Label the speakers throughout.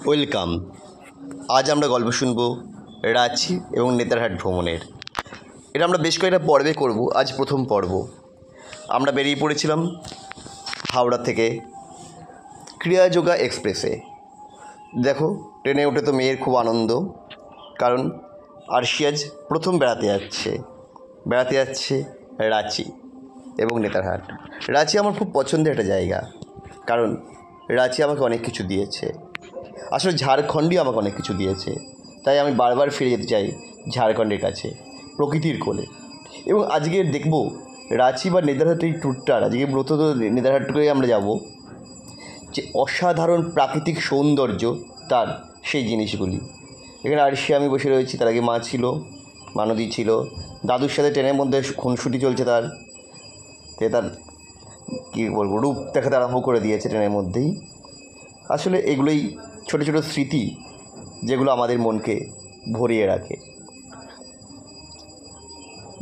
Speaker 1: Welcome. আজ আমরা গল্প শুনব রাঁচি এবং নেতারহাট ভ্রমণের। এটা আমরা বেশ কয়েকটা পর্বে করব। আজ প্রথম পর্ব। আমরা বেরিয়ে পড়েছিলাম হাওড়া থেকে ক্রিয়াযোগা এক্সপ্রেসে। দেখো, ট্রেনে উঠে তো মেয়ের খুব আনন্দ, কারণ আরশি আজ প্রথম বেড়াতে যাচ্ছে রাঁচি এবং নেতারহাট। রাঁচি আমার খুব পছন্দের একটা জায়গা, কারণ রাঁচি আমাকে অনেক কিছু দিয়েছে। আসলে ঝাড়খণ্ডই আমাকে অনেক কিছু দিয়েছে, তাই আমি বারবার ফিরে যেতে চাই ঝাড়খণ্ডের কাছে, প্রকৃতির কোলে। এবং আজকে দেখব রাঁচি বা নেতারহাট এই ট্যুরটার, আজকে মূলত নেতারহাটকে আমরা যাব, যে অসাধারণ প্রাকৃতিক সৌন্দর্য তার সেই জিনিসগুলি। এখানে আরশি আমি বসে রয়েছি, তার আগে মা ছিল, মানদী ছিল, দাদুর সাথে ট্রেনের মধ্যে খুনসুটি চলছে। তার কী বলবো, রূপ দেখাতে আরম্ভ করে দিয়েছে ট্রেনের মধ্যেই। আসলে এগুলোই ছোটো ছোটো স্মৃতি, যেগুলো আমাদের মনকে ভরিয়ে রাখে।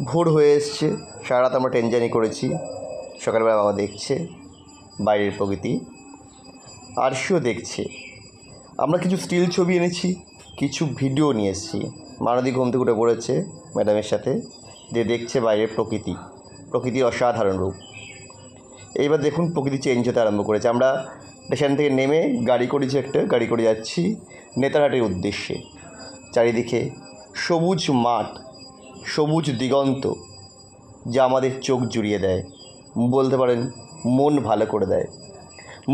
Speaker 1: ভোর হয়ে এসছে, সারা রাত আমরা ট্রেন জার্নি করেছি। সকালবেলা বাবা দেখছে বাইরের প্রকৃতি, আরশিও দেখছে। আমরা কিছু স্টিল ছবি এনেছি, কিছু ভিডিও নিয়ে এসেছি। মানদী ঘুম থেকে উঠে পড়েছে ম্যাডামের সাথে, যে দেখছে বাইরের প্রকৃতির অসাধারণ রূপ। এইবার দেখুন, প্রকৃতি চেঞ্জ হতে আরম্ভ করেছে। আমরা স্টেশন থেকে নেমে গাড়ি করে যাচ্ছি নেতারহাটের উদ্দেশ্যে। চারিদিকে সবুজ মাঠ, সবুজ দিগন্ত, যা আমাদের চোখ জুড়িয়ে দেয়, বলতে পারেন মন ভালো করে দেয়।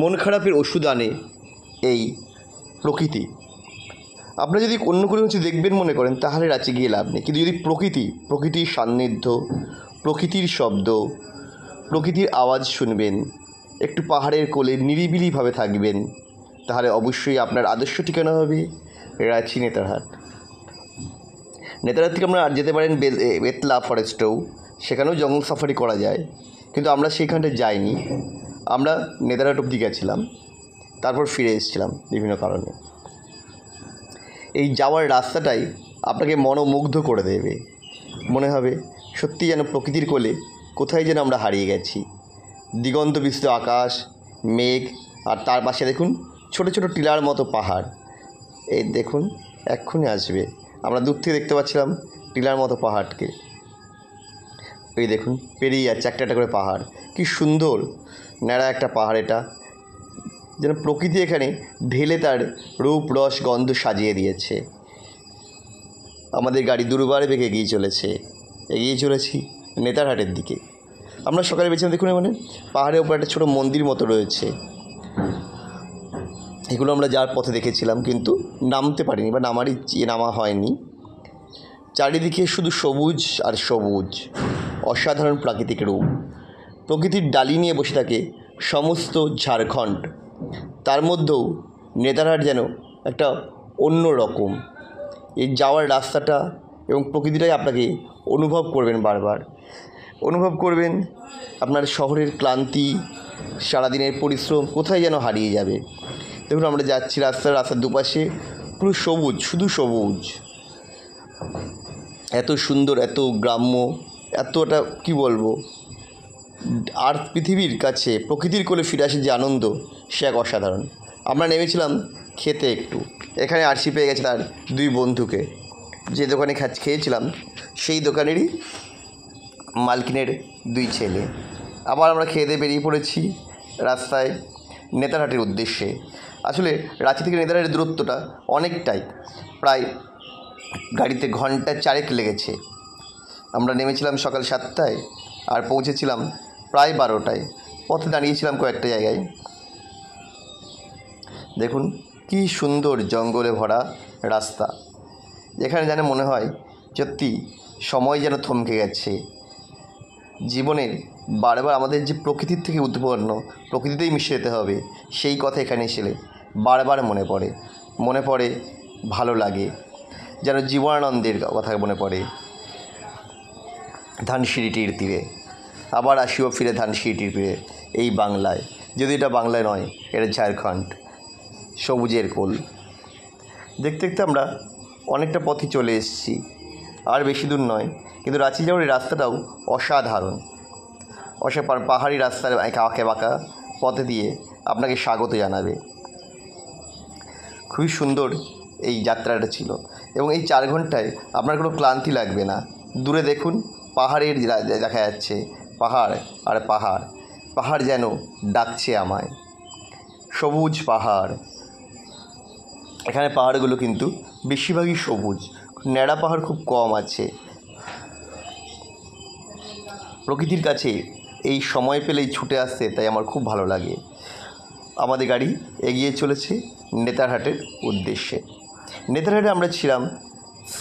Speaker 1: মন খারাপের ওষুধ আনে এই প্রকৃতি। আপনারা যদি অন্য কোনো কিছু দেখবেন মনে করেন, তাহলে রাঁচি গিয়ে লাভ নেই। কিন্তু যদি প্রকৃতির সান্নিধ্য, প্রকৃতির শব্দ, প্রকৃতির আওয়াজ শুনবেন, একটু পাহাড়ের কোলে নিরিবিলিভাবে থাকবেন, তাহলে অবশ্যই আপনার আদর্শ ঠিকানা হবে রাঁচি নেতারহাট। নেতারহাট থেকে আমরা আর যেতে পারেন বেতলা ফরেস্টেও, সেখানেও জঙ্গল সাফারি করা যায়, কিন্তু আমরা সেইখানটা যাইনি। আমরা নেতারহাট অবধি গেছিলাম, তারপর ফিরে এসেছিলাম বিভিন্ন কারণে। এই যাওয়ার রাস্তাটাই আপনাকে মনোমুগ্ধ করে দেবে। মনে হবে সত্যি যেন প্রকৃতির কোলে কোথায় যেন আমরা হারিয়ে গেছি। দিগন্ত বিস্তৃত আকাশ, মেঘ, আর তার পাশে দেখুন ছোটো ছোটো টিলার মতো পাহাড়। এই দেখুন, এক্ষুনি আসবে। আমরা দূর থেকে দেখতে পাচ্ছিলাম টিলার মতো পাহাড়কে। এই দেখুন, পেরিয়ে যাচ্ছে একটা একটা করে পাহাড়। কি সুন্দর ন্যাড়া একটা পাহাড় এটা, যেন প্রকৃতি এখানে ঢেলে তার রূপ রস গন্ধ সাজিয়ে দিয়েছে। আমাদের গাড়ি দুর্বারে বেগে এগিয়ে চলেছি নেতারহাটের দিকে। আমরা সকালে বেছিলাম, দেখুন মানে পাহাড়ের ওপর একটা ছোটো মন্দির মতো রয়েছে। এগুলো আমরা যার পথে দেখেছিলাম, কিন্তু নামতে পারিনি বা নামা হয়নি। চারিদিকে শুধু সবুজ আর সবুজ, অসাধারণ প্রাকৃতিক রূপ। প্রকৃতির ডালি নিয়ে বসে থাকে সমস্ত ঝাড়খণ্ড। তার মধ্যেও নেতারহাট যেন একটা অন্য রকম। এই যাওয়ার রাস্তাটা এবং প্রকৃতিটাই আপনাকে অনুভব করবেন, বারবার অনুভব করবেন। আপনার শহরের ক্লান্তি, সারাদিনের পরিশ্রম কোথায় যেন হারিয়ে যাবে। দেখুন, আমরা যাচ্ছি রাস্তার দুপাশে পুরো সবুজ, শুধু সবুজ। এত সুন্দর, এত গ্রাম্য, এতটা কি বলবো, আর পৃথিবীর কাছে প্রকৃতির কোলে ফিরে আসে যে আনন্দ, সে এক অসাধারণ। আমরা নেমেছিলাম খেতে একটু। এখানে আরশি পেয়ে গেছে তার দুই বন্ধুকে। যে দোকানে খেয়েছিলাম সেই দোকানেরই মালকিনের দুই ছেলে। আবার আমরা খেয়ে দিয়ে বেরিয়ে পড়েছি রাস্তায় নেতারহাটের উদ্দেশ্যে। আসলে রাঁচি থেকে নেতারহাটের দূরত্বটা অনেকটাই, প্রায় গাড়িতে ঘন্টা 4 লেগেছে। আমরা নেমেছিলাম সকাল 7টায় আর পৌঁছেছিলাম প্রায় 12টায়। পথে দাঁড়িয়েছিলাম কয়েকটা জায়গায়। দেখুন কি সুন্দর জঙ্গলে ভরা রাস্তা, যেখানে যেন মনে হয় সত্যি সময় যেন থমকে গেছে। জীবনের বারবার আমাদের যে প্রকৃতির থেকে উৎপন্ন, প্রকৃতিতেই মিশে যেতে হবে, সেই কথা এখানে এসে বারবার মনে পড়ে, ভালো লাগে, যেন জীবনানন্দের কথা মনে পড়ে। ধানসিঁড়িটির তীরে আবার আসিও ফিরে, ধানসিঁড়িটির তীরে, এই বাংলায়। যদি এটা বাংলায় নয়, এটা ঝাড়খণ্ড, সবুজের কোল। দেখতে দেখতে আমরা অনেকটা পথই চলে এসেছি, আর বেশি দূর নয়। কিন্তু রাঁচি যাওয়ার এই রাস্তাটাও অসাধারণ। পাহাড়ি রাস্তার আঁকে বাঁকা পথে দিয়ে আপনাকে স্বাগত জানাবে। খুবই সুন্দর এই যাত্রাটা ছিল। এবং এই 4 ঘন্টায় আপনার কোনো ক্লান্তি লাগবে না। দূরে দেখুন পাহাড়ের দেখা যাচ্ছে, পাহাড় আর পাহাড়, পাহাড় যেন ডাকছে আমায়, সবুজ পাহাড়। এখানে পাহাড়গুলো কিন্তু বেশিরভাগই সবুজ, ন্যাড়া পাহাড় খুব কম আছে। প্রকৃতির কাছে এই সময় পেলেই ছুটে আসতে তাই আমার খুব ভালো লাগে। আমাদের গাড়ি এগিয়ে চলেছে নেতারহাটের উদ্দেশ্যে। নেতারহাটে আমরা ছিলাম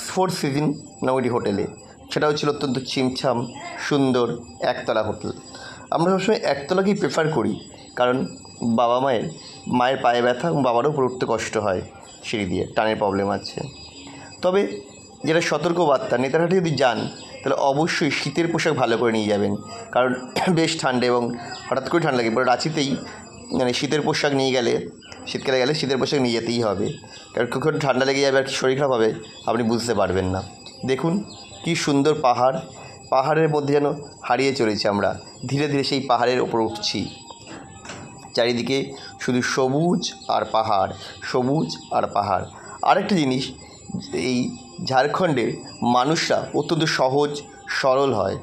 Speaker 1: 4 সিজন নামটি হোটেলে। সেটাও ছিল অত্যন্ত ছিমছাম সুন্দর একতলা হোটেল। আমরা সবসময় একতলাকেই প্রেফার করি, কারণ মায়ের পায়ে ব্যথা এবং বাবারও উপরে উঠতে কষ্ট হয়, সিঁড়ি দিয়ে টানের প্রবলেম আছে। তবে যেটা সতর্কবার্তা, নেতারহাটে যদি যান তাহলে অবশ্যই শীতের পোশাক ভালো করে নিয়ে যাবেন, কারণ বেশ ঠান্ডা এবং হঠাৎ করে ঠান্ডা লাগে। পরে রাঁচিতেই শীতের পোশাক নিয়ে গেলে, শীতকালে গেলে শীতের পোশাক নিয়ে যেতেই হবে, কারণ কখন ঠান্ডা লেগে যাবে আর শরীর খারাপ হবে আপনি বুঝতে পারবেন না। দেখুন কি সুন্দর পাহাড়, পাহাড়ের মধ্যে যেন হারিয়ে চলেছি আমরা, ধীরে ধীরে সেই পাহাড়ের ওপর উঠছি। চারিদিকে শুধু সবুজ আর পাহাড়, সবুজ আর পাহাড়। আরেকটা জিনিস, এই ঝাড়খণ্ডের মানুষরা অত্যন্ত সহজ সরল হয়,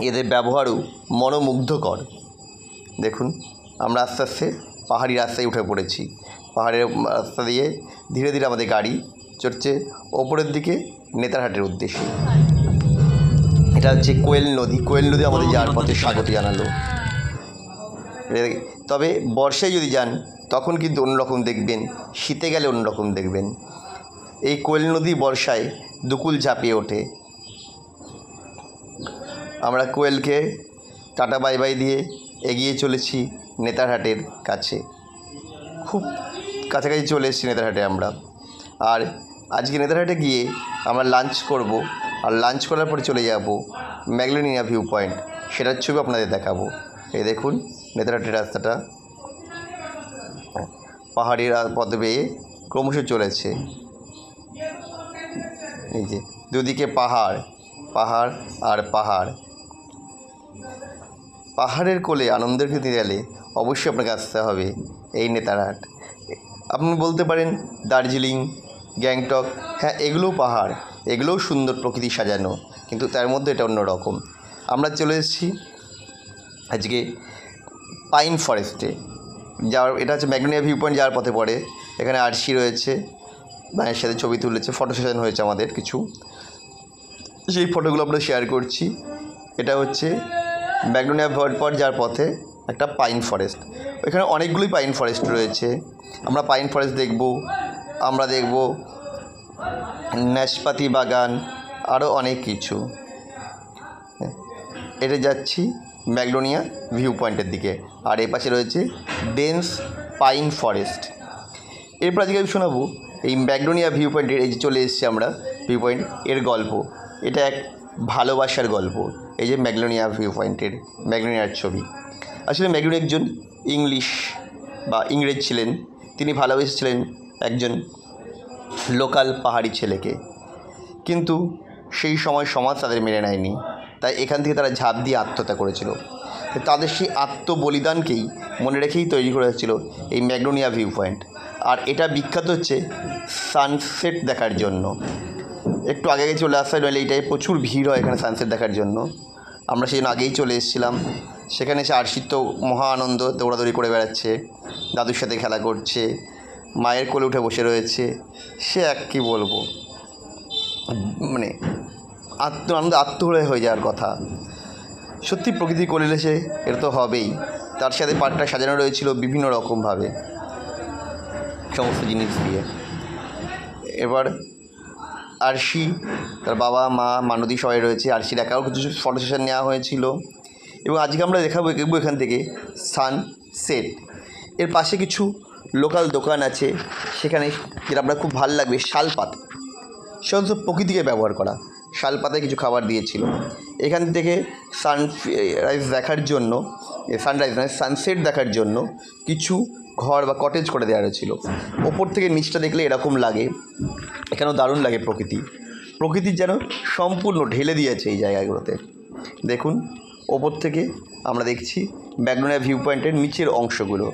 Speaker 1: এদের ব্যবহারও মনোমুগ্ধকর। দেখুন আমরা আস্তে আস্তে পাহাড়ি রাস্তায় উঠে পড়েছি। পাহাড়ের রাস্তা দিয়ে ধীরে ধীরে আমাদের গাড়ি চড়ছে ওপরের দিকে নেতারহাটের উদ্দেশ্যে। এটা হচ্ছে কোয়েল নদী। কোয়েল নদী আমাদের যাওয়ার পথে স্বাগত জানালো। তবে বর্ষায় যদি যান তখন কিন্তু অন্যরকম দেখবেন, শীতে গেলে অন্যরকম দেখবেন। এই কোয়েল নদী বর্ষায় দুকুল ঝাঁপিয়ে ওঠে। আমরা কোয়েলকে টাটা বাই বাই দিয়ে এগিয়ে চলেছি নেতারহাটের কাছে। খুব কাছাকাছি চলে এসেছি নেতারহাটে আমরা। আর আজকে নেতারহাটে গিয়ে আমরা লাঞ্চ করব, আর লাঞ্চ করার পরে চলে যাব ম্যাগনোনিয়া ভিউ পয়েন্ট। সেটার ছবি আপনাদের দেখাবো। এই দেখুন নেতারহাটের রাস্তাটা পাহাড়ি পথ বেয়ে ক্রমশ চলেছে। এই যে দুদিকে পাহাড়, পাহাড় আর পাহাড়। পাহাড়ের কোলে আনন্দের খেতে গেলে অবশ্যই আপনাকে আসতে হবে এই নেতারহাট। আপনি বলতে পারেন দার্জিলিং, গ্যাংটক, হ্যাঁ এগুলোও পাহাড়, এগুলোও সুন্দর প্রকৃতি সাজানো, কিন্তু তার মধ্যে এটা অন্য রকম। আমরা চলে এসেছি আজকে পাইন ফরেস্টে। এটা হচ্ছে ম্যাগনোনিয়া ভিউ পয়েন্ট যাওয়ার পথে পড়ে। এখানে আরশি রয়েছে, মায়ের সাথে ছবি তুলেছে, ফটো সেশন হয়েছে আমাদের কিছু, সেই ফটোগুলো আমরা শেয়ার করছি। এটা হচ্ছে ম্যাগনোনিয়া ভিউ পয়েন্ট যাওয়ার পথে একটা পাইন ফরেস্ট। এখানে অনেকগুলোই পাইন ফরেস্ট রয়েছে। আমরা পাইন ফরেস্ট দেখব, আমরা দেখব নাশপাতি বাগান, আরও অনেক কিছু। এটা যাচ্ছি ম্যাগনোনিয়া ভিউ পয়েন্টের দিকে, আর এর পাশে রয়েছে ডেন্স পাইন ফরেস্ট। এরপর আজকে আমি শোনাবো এই ম্যাগনোনিয়া ভিউ পয়েন্টের, এই যে চলে এসেছি আমরা ভিউ পয়েন্ট, এর গল্প। এটা এক ভালোবাসার গল্প। এই যে ম্যাগনোনিয়া ভিউ পয়েন্টের ম্যাগনোনিয়ার ছবি। আসলে ম্যাগনোনিয়া একজন ইংরেজ ছিলেন। তিনি ভালোবেসেছিলেন একজন লোকাল পাহাড়ি ছেলেকে, কিন্তু সেই সময় সমাজ তাদের মেনে নেয়নি, তাই এখান থেকে তারা ঝাঁপ দিয়ে আত্মহত্যা করেছিল। তাদের সেই আত্মবলিদানকেই মনে রেখেই তৈরি করা হয়েছিল এই ম্যাগনোনিয়া ভিউ পয়েন্ট। আর এটা বিখ্যাত হচ্ছে সানসেট দেখার জন্য। একটু আগে চলে আসতে নইলে এইটাই প্রচুর ভিড় হয় এখানে সানসেট দেখার জন্য। আমরা সেই জন্য আগেই চলে এসেছিলাম। সেখানে এসে আরশির তো মহা আনন্দ, দৌড়াদৌড়ি করে বেড়াচ্ছে, দাদুর সাথে খেলা করছে, মায়ের কোলে উঠে বসে রয়েছে। সে কী বলবো, মানে আত্মহত্যা হয়ে যাওয়ার কথা। সত্যি প্রকৃতি কোলে এসে এটা তো হবেই। তার সাথে পার্কটা সাজানো রয়েছিল বিভিন্ন রকমভাবে সমস্ত জিনিস দিয়ে। এবার আরশি, তার বাবা মা মানদী সবাই রয়েছে। আরশির একাও কিছু ফটো সেশন নেওয়া হয়েছিল। এবং আজকে আমরা দেখবো এখান থেকে সানসেট। এর পাশে কিছু লোকাল দোকান আছে, সেখানে যেটা আপনার খুব ভালো লাগবে, শালপাতা, সমস্ত প্রকৃতিকে ব্যবহার করা শালপাতায় কিছু খাবার দিয়েছিল। এখান থেকে সানরাইজ দেখার জন্য, সানরাইজ নয় সানসেট দেখার জন্য কিছু ঘর বা কটেজ করে দেওয়া হয়েছিল। ওপর থেকে নিচটা দেখলে এরকম লাগে। এখানেও দারুণ লাগে প্রকৃতির যেন সম্পূর্ণ ঢেলে দিয়েছে এই জায়গাগুলোতে। দেখুন ওপর থেকে আমরা দেখছি ম্যাগনোনিয়া ভিউ পয়েন্টের নিচের অংশগুলো।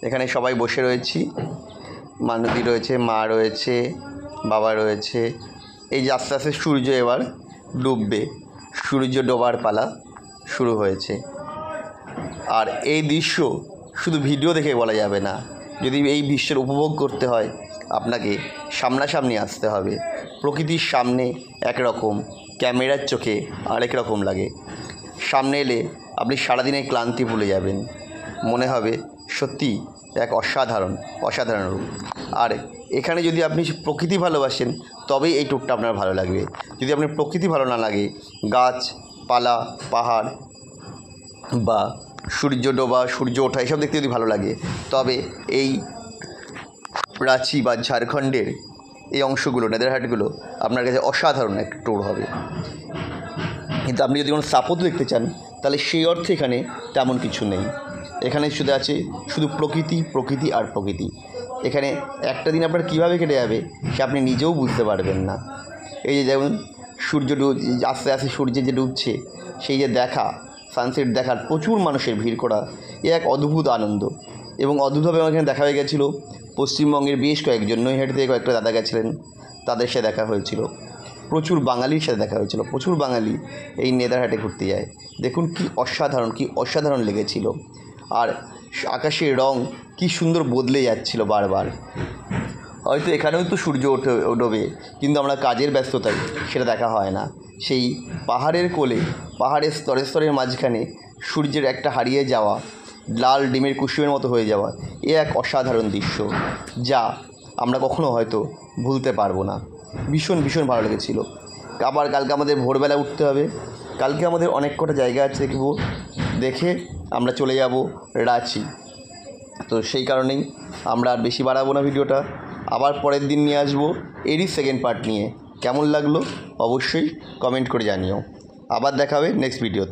Speaker 1: এখানে সবাই বসে রয়েছি, মানবী রয়েছে, মা রয়েছে, বাবা রয়েছে। এই যে আস্তে আস্তে সূর্য এবার ডুববে, সূর্য ডোবার পালা শুরু হয়েছে। আর এই দৃশ্য শুধু ভিডিও দেখে বলা যাবে না, যদি এই দৃশ্যের উপভোগ করতে হয় আপনাকে সামনাসামনি আসতে হবে। প্রকৃতির সামনে একরকম, ক্যামেরার চোখে আরেক রকম লাগে। সামনে এলে আপনি সারাদিনের ক্লান্তি ভুলে যাবেন, মনে হবে সত্যি এক অসাধারণ রূপ। আর এখানে যদি আপনি প্রকৃতি ভালোবাসেন তবেই এই ট্যুরটা আপনার ভালো লাগবে। যদি আপনার প্রকৃতি ভালো না লাগে, গাছপালা, পাহাড় বা সূর্য ডোবা, সূর্য ওঠা এসব দেখতে যদি ভালো লাগে, তবে এই রাঁচি বা ঝাড়খণ্ডের এই অংশগুলো, নেদারহাটগুলো আপনার কাছে অসাধারণ একটা ট্যুর হবে। কিন্তু আপনি যদি কোনো স্থাপত্য দেখতে চান, তাহলে সেই অর্থে এখানে তেমন কিছু নেই। এখানে শুধু প্রকৃতি আর প্রকৃতি। এখানে একটা দিন আপনার কীভাবে কেটে যাবে সে আপনি নিজেও বুঝতে পারবেন না। এই যে যেমন সূর্য আস্তে আস্তে সূর্যের যে ডুবছে, সেই যে দেখা, সানসেট দেখার প্রচুর মানুষের ভিড় করা, এ এক অদ্ভুত আনন্দ। এবং অদ্ভুতভাবে আমার এখানে দেখা হয়ে গেছিলো পশ্চিমবঙ্গের বেশ কয়েকজন, নৈহাটি থেকে কয়েকটা দাদা গেছিলেন, তাদের সাথে দেখা হয়েছিল। প্রচুর বাঙালির সাথে দেখা হয়েছিল, প্রচুর বাঙালি এই নেদারহাটে ঘুরতে যায়। দেখুন কি অসাধারণ লেগেছিল। আর আকাশের রং কি সুন্দর বদলে যাচ্ছিল বারবার। হয়তো এখানেও তো সূর্য ডোবে, কিন্তু আমরা কাজের ব্যস্ততায় সেটা দেখা হয় না। সেই পাহাড়ের কোলে, পাহাড়ের স্তরের মাঝখানে সূর্যের একটা হারিয়ে যাওয়া, লাল ডিমের কুসুমের মতো হয়ে যাওয়া, এ এক অসাধারণ দৃশ্য, যা আমরা কখনো হয়তো ভুলতে পারবো না। ভীষণ ভালো লেগেছিল। আবার কালকে আমাদের ভোরবেলা উঠতে হবে। কালকে আমাদের অনেক কটা জায়গা আছে দেখে আমরা চলে যাব রাঁচি। তো সেই কারণেই আমরা আর বেশি বাড়াবো না ভিডিওটা, আবার পরের দিন নিয়ে আসবো এরই সেকেন্ড পার্ট নিয়ে। কেমন লাগলো অবশ্যই কমেন্ট করে জানিও। আবার দেখা হবে নেক্সট ভিডিওতে।